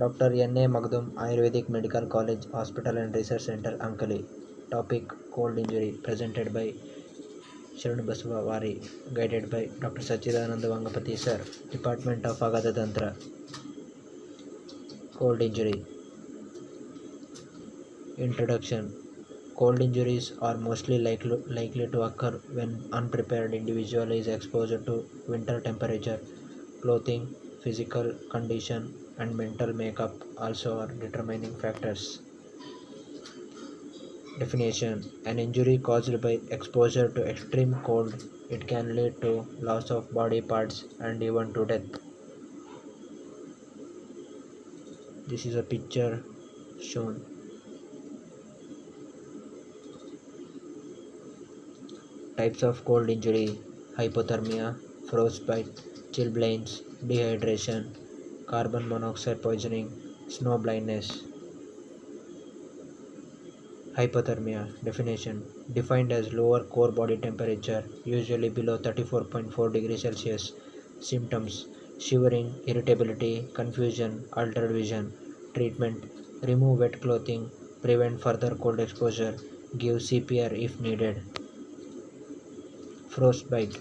Dr. N.A. Magdum, Ayurvedic Medical College, Hospital and Research Center, Ankali. Topic: Cold injury, presented by Sharan Basava Vari, guided by Dr. Sachidananda Vangapati Sir, Department of Agata Tantra. Cold injury. Introduction. Cold injuries are mostly likely to occur when unprepared individual is exposed to winter temperature. Clothing, physical condition, and mental makeup also are determining factors. Definition: an injury caused by exposure to extreme cold. It can lead to loss of body parts and even to death. This is a picture shown. Types of cold injury: hypothermia, frostbite, chilblains, dehydration, carbon monoxide poisoning, snow blindness. Hypothermia. Definition: defined as lower core body temperature, usually below 34.4 degrees Celsius. Symptoms: shivering, irritability, confusion, altered vision. Treatment: remove wet clothing, prevent further cold exposure, give CPR if needed. Frostbite.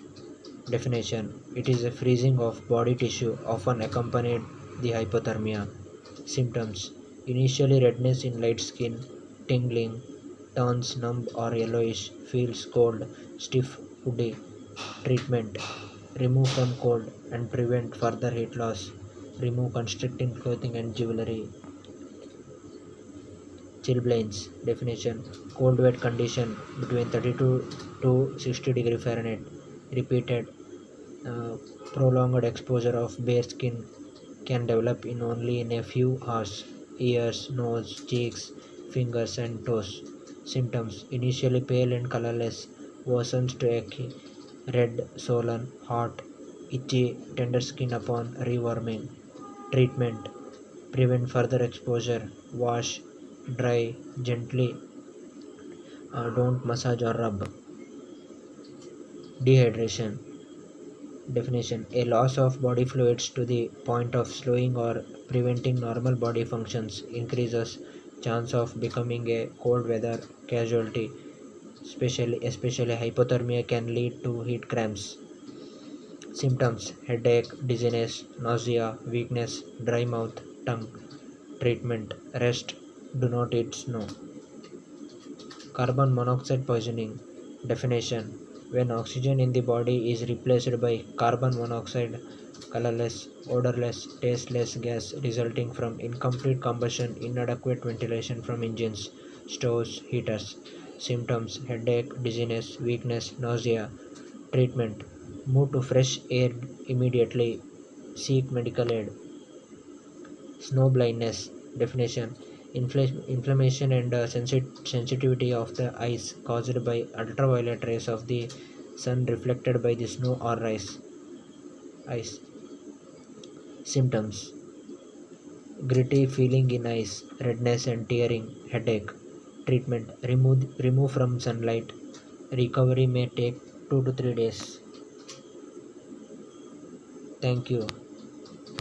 Definition: it is a freezing of body tissue, often accompanied the hypothermia. Symptoms: initially redness in light skin, tingling, turns numb or yellowish, feels cold, stiff, woody. Treatment: remove from cold and prevent further heat loss. Remove constricting clothing and jewelry. Chilblains. Definition: cold wet condition between 32 to 60 degree Fahrenheit. Repeated uh, prolonged exposure of bare skin can develop in only in a few hours. Ears, nose, cheeks, fingers and toes. Symptoms: initially pale and colorless, worsens to achy, red, swollen, hot, itchy, tender skin upon rewarming. Treatment: prevent further exposure, wash, dry, gently, don't massage or rub. Dehydration. Definition: a loss of body fluids to the point of slowing or preventing normal body functions increases chance of becoming a cold weather casualty. Especially hypothermia can lead to heat cramps. Symptoms: headache, dizziness, nausea, weakness, dry mouth, tongue. Treatment: rest, do not eat snow. Carbon monoxide poisoning. Definition: when oxygen in the body is replaced by carbon monoxide, colorless, odorless, tasteless gas resulting from incomplete combustion, inadequate ventilation from engines, stoves, heaters. Symptoms: headache, dizziness, weakness, nausea. Treatment: move to fresh air immediately, seek medical aid. Snow blindness. Definition: inflammation and sensitivity of the eyes caused by ultraviolet rays of the sun reflected by the snow or ice. Symptoms: gritty feeling in eyes, redness and tearing, headache. Treatment: remove from sunlight. Recovery may take 2 to 3 days. Thank you.